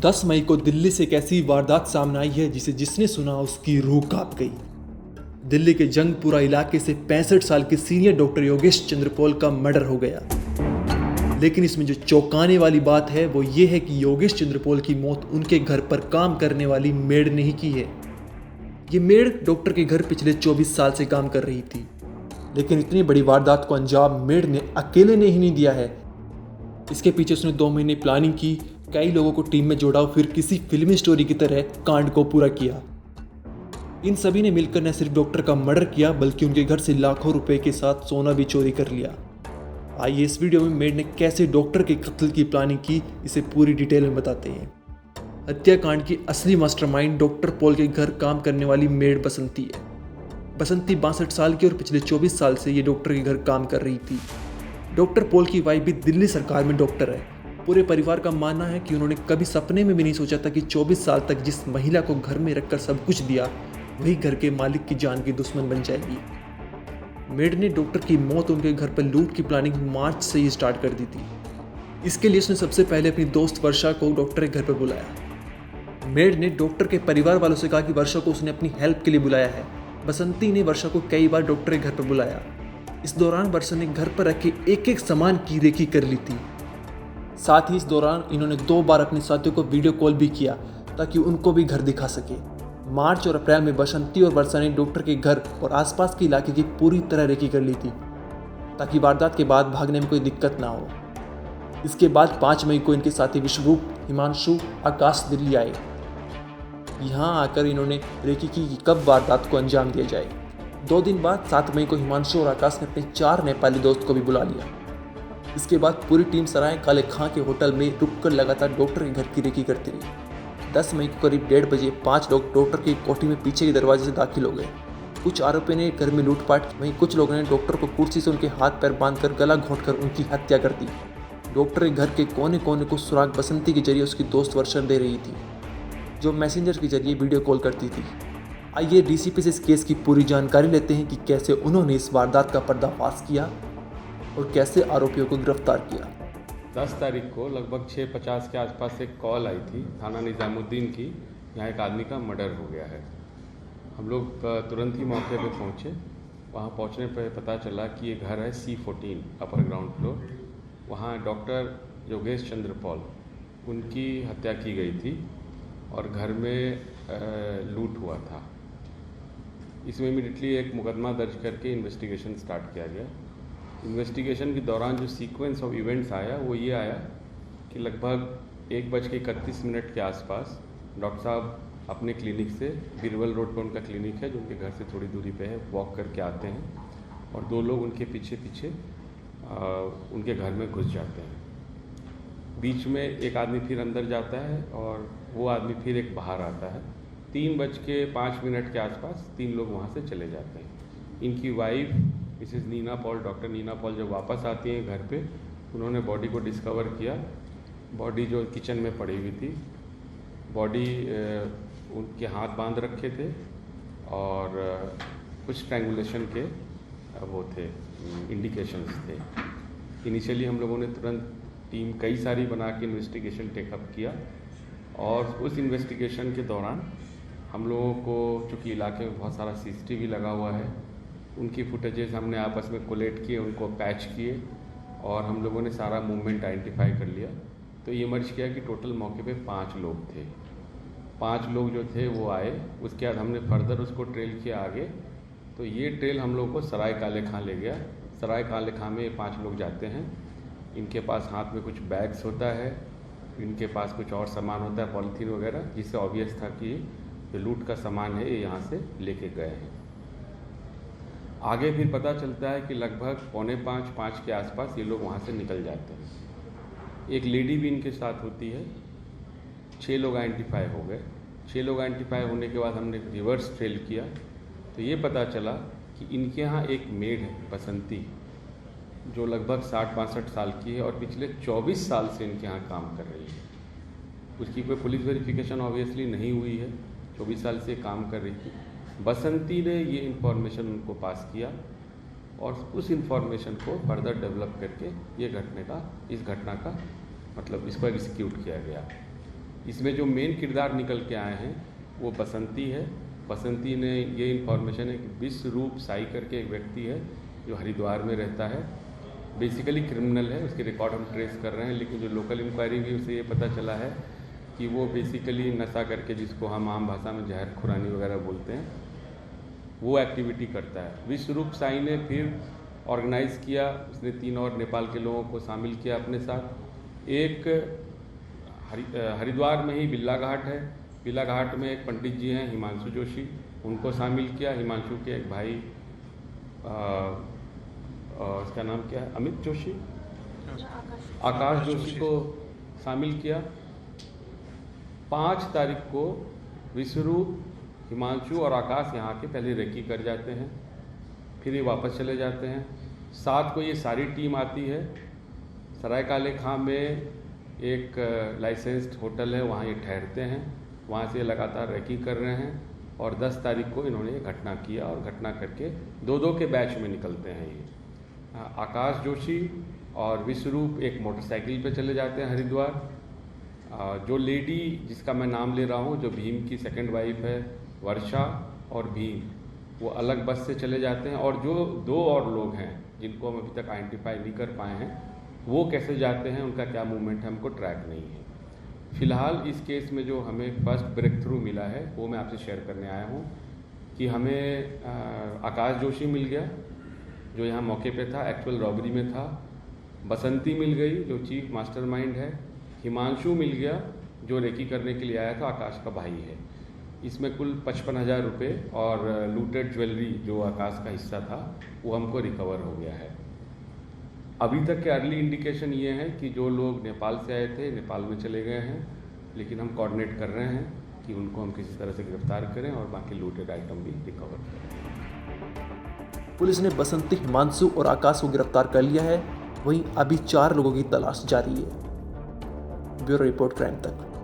10 मई को दिल्ली से एक ऐसी वारदात सामने आई है जिसने सुना उसकी रूह कांप गई। दिल्ली के जंगपुरा इलाके से 65 साल के सीनियर डॉक्टर योगेश चंद्र पॉल का मर्डर हो गया। लेकिन इसमें जो चौंकाने वाली बात है वो ये है कि योगेश चंद्र पॉल की मौत उनके घर पर काम करने वाली मेड ने ही की है। ये मेड डॉक्टर के घर पिछले 24 साल से काम कर रही थी, लेकिन इतनी बड़ी वारदात को अंजाम मेड ने अकेले ने ही नहीं दिया है। इसके पीछे उसने 2 महीने प्लानिंग की, कई लोगों को टीम में जोड़ा, फिर किसी फिल्मी स्टोरी की तरह कांड को पूरा किया। इन सभी ने मिलकर न सिर्फ डॉक्टर का मर्डर किया बल्कि उनके घर से लाखों रुपए के साथ सोना भी चोरी कर लिया। आइए इस वीडियो में मेड ने कैसे डॉक्टर के कत्ल की प्लानिंग की, इसे पूरी डिटेल में बताते हैं। हत्याकांड की असली मास्टरमाइंड डॉक्टर पॉल के घर काम करने वाली मेड बसंती है। बसंती 62 साल की और पिछले 24 साल से ये डॉक्टर के घर काम कर रही थी। डॉक्टर पॉल की वाइफ भी दिल्ली सरकार में डॉक्टर है। पूरे परिवार का मानना है कि उन्होंने कभी सपने में भी नहीं सोचा था कि 24 साल तक जिस महिला को घर में रखकर सब कुछ दिया वही घर के मालिक की जान की दुश्मन बन जाएगी। मेड ने डॉक्टर की मौत उनके घर पर लूट की प्लानिंग मार्च से ही स्टार्ट कर दी थी। इसके लिए उसने सबसे पहले अपनी दोस्त वर्षा को डॉक्टर के घर पर बुलाया। मेड ने डॉक्टर के परिवार वालों से कहा कि वर्षा को उसने अपनी हेल्प के लिए बुलाया है। बसंती ने वर्षा को कई बार डॉक्टर के घर पर बुलाया। इस दौरान वर्षा ने घर पर रखे एक सामान की रेकी कर ली थी। साथ ही इस दौरान इन्होंने 2 बार अपने साथियों को वीडियो कॉल भी किया ताकि उनको भी घर दिखा सके। मार्च और अप्रैल में बसंती और वर्षा ने डॉक्टर के घर और आसपास के इलाके की पूरी तरह रेकी कर ली थी ताकि वारदात के बाद भागने में कोई दिक्कत ना हो। इसके बाद 5 मई को इनके साथी विश्वरूप, हिमांशु, आकाश दिल्ली आए। यहाँ आकर इन्होंने रेकी की कि कब वारदात को अंजाम दिया जाए। 2 दिन बाद 7 मई को हिमांशु और आकाश ने अपने 4 नेपाली दोस्त को भी बुला लिया। इसके बाद पूरी टीम सराय काले खां के होटल में रुककर लगातार डॉक्टर के घर की रेकी करती रही। 10 मई को करीब 1:30 बजे 5 लोग डॉक्टर की कोठी में पीछे के दरवाजे से दाखिल हो गए। कुछ आरोपियों ने घर में लूटपाट की, वहीं कुछ लोगों ने डॉक्टर को कुर्सी से उनके हाथ पैर बांधकर गला घोंटकर उनकी हत्या कर दी। डॉक्टर के घर के कोने कोने को सुराग बसंती के जरिए उसकी दोस्त वर्षा दे रही थी, जो मैसेंजर के जरिए वीडियो कॉल करती थी। आइए डीसीपी से इस केस की पूरी जानकारी लेते हैं कि कैसे उन्होंने इस वारदात का पर्दाफाश किया और कैसे आरोपियों को गिरफ्तार किया। 10 तारीख को लगभग 6:50 के आसपास एक कॉल आई थी थाना निज़ामुद्दीन की, यहाँ एक आदमी का मर्डर हो गया है। हम लोग तुरंत ही मौके पे पहुँचे। वहाँ पहुँचने पर पता चला कि ये घर है C14 अपर ग्राउंड फ्लोर। वहाँ डॉक्टर योगेश चंद्र पॉल उनकी हत्या की गई थी और घर में लूट हुआ था। इसमें इमीडिएटली एक मुकदमा दर्ज करके इन्वेस्टिगेशन स्टार्ट किया गया। इन्वेस्टिगेशन के दौरान जो सीक्वेंस ऑफ इवेंट्स आया वो ये आया कि लगभग 1:31 के आसपास डॉक्टर साहब अपने क्लिनिक से, बीरबल रोड पर उनका क्लिनिक है जो उनके घर से थोड़ी दूरी पे है, वॉक करके आते हैं और 2 लोग उनके पीछे पीछे उनके घर में घुस जाते हैं। बीच में एक आदमी फिर अंदर जाता है और वो आदमी फिर एक बाहर आता है। 3:05 के आसपास 3 लोग वहाँ से चले जाते हैं। इनकी wife Mrs Neena Paul, doctor Neena Paul जब वापस आती हैं घर पे, उन्होंने बॉडी को डिस्कवर किया। बॉडी जो किचन में पड़ी हुई थी, बॉडी उनके हाथ बांध रखे थे और कुछ स्ट्रैंगुलेशन के वो थे, इंडिकेशंस थे। इनिशियली हम लोगों ने तुरंत टीम कई सारी बना के इन्वेस्टिगेशन टेकअप किया और उस इन्वेस्टिगेशन के दौरान हम लोगों को, चूँकि इलाके में बहुत सारा CCTV लगा हुआ है, उनकी फुटेजेस हमने आपस में कोलेट किए, उनको पैच किए और हम लोगों ने सारा मूवमेंट आइडेंटिफाई कर लिया। तो ये मर्ज किया कि टोटल मौके पे 5 लोग थे। 5 लोग जो थे वो आए। उसके बाद हमने फर्दर उसको ट्रेल किया आगे। तो ये ट्रेल हम लोग को सराय काले खां ले गया। सराय काले खां में ये 5 लोग जाते हैं। इनके पास हाथ में कुछ बैग्स होता है, इनके पास कुछ और सामान होता है, पॉलीथीन वगैरह, जिससे ऑब्वियस था कि जो लूट का सामान है ये यहाँ से लेके गए हैं। आगे फिर पता चलता है कि लगभग 4:45 के आसपास ये लोग वहाँ से निकल जाते हैं। एक लेडी भी इनके साथ होती है। 6 लोग आइडेंटिफाई हो गए। 6 लोग आइडेंटिफाई होने के बाद हमने रिवर्स ट्रेल किया तो ये पता चला कि इनके यहाँ एक मेड है बसंती, जो लगभग 60-62 साल की है और पिछले 24 साल से इनके यहाँ काम कर रही है। उसकी कोई पुलिस वेरिफिकेशन ऑब्वियसली नहीं हुई है, 24 साल से काम कर रही थी। बसंती ने ये इन्फॉर्मेशन उनको पास किया और उस इन्फॉर्मेशन को फर्दर डेवलप करके इस घटना का मतलब इसको एग्जीक्यूट किया गया। इसमें जो मेन किरदार निकल के आए हैं वो बसंती है। बसंती ने ये इन्फॉर्मेशन है कि विश्वरूप साई करके एक व्यक्ति है जो हरिद्वार में रहता है, बेसिकली क्रिमिनल है, उसके रिकॉर्ड हम ट्रेस कर रहे हैं, लेकिन जो लोकल इंक्वायरी हुई उससे ये पता चला है कि वो बेसिकली नशा करके, जिसको हम आम भाषा में जहर खुरानी वगैरह बोलते हैं, वो एक्टिविटी करता है। विश्वरूप साई ने फिर ऑर्गेनाइज़ किया, उसने 3 और नेपाल के लोगों को शामिल किया अपने साथ। एक हरिद्वार में ही बिल्ला घाट है, बिल्ला घाट में एक पंडित जी हैं हिमांशु जोशी, उनको शामिल किया। हिमांशु के एक भाई उसका नाम क्या है, अमित जोशी, आकाश जोशी को शामिल किया। 5 तारीख को विश्वरूप, हिमांशु और आकाश यहाँ के पहले रेकी कर जाते हैं, फिर ये वापस चले जाते हैं। 7 को ये सारी टीम आती है, सराय काले खां में एक लाइसेंस्ड होटल है, वहाँ ये ठहरते हैं, वहाँ से लगातार रेकी कर रहे हैं। और 10 तारीख को इन्होंने ये घटना किया और घटना करके 2-2 के बैच में निकलते हैं ये। आकाश जोशी और विश्वरूप एक मोटरसाइकिल पे चले जाते हैं हरिद्वार। जो लेडी जिसका मैं नाम ले रहा हूँ, जो भीम की सेकंड वाइफ है, वर्षा और भीम, वो अलग बस से चले जाते हैं। और जो 2 और लोग हैं जिनको हम अभी तक आइडेंटिफाई नहीं कर पाए हैं, वो कैसे जाते हैं, उनका क्या मूवमेंट है, हमको ट्रैक नहीं है। फ़िलहाल इस केस में जो हमें फर्स्ट ब्रेक थ्रू मिला है वो मैं आपसे शेयर करने आया हूँ कि हमें आकाश जोशी मिल गया जो यहाँ मौके पे था, एक्चुअल रॉबरी में था। बसंती मिल गई जो चीफ मास्टरमाइंड है। हिमांशु मिल गया जो रेकी करने के लिए आया था, आकाश का भाई है। इसमें कुल 55,000 रुपये और लूटेड ज्वेलरी जो आकाश का हिस्सा था वो हमको रिकवर हो गया है। अभी तक के अर्ली इंडिकेशन ये है कि जो लोग नेपाल से आए थे नेपाल में चले गए हैं, लेकिन हम कोऑर्डिनेट कर रहे हैं कि उनको हम किसी तरह से गिरफ्तार करें और बाकी लूटेड आइटम भी रिकवर करें। पुलिस ने बसंती, हिमांशु और आकाश को गिरफ्तार कर लिया है, वहीं अभी 4 लोगों की तलाश जारी है। ब्यूरो रिपोर्ट, क्राइम तक।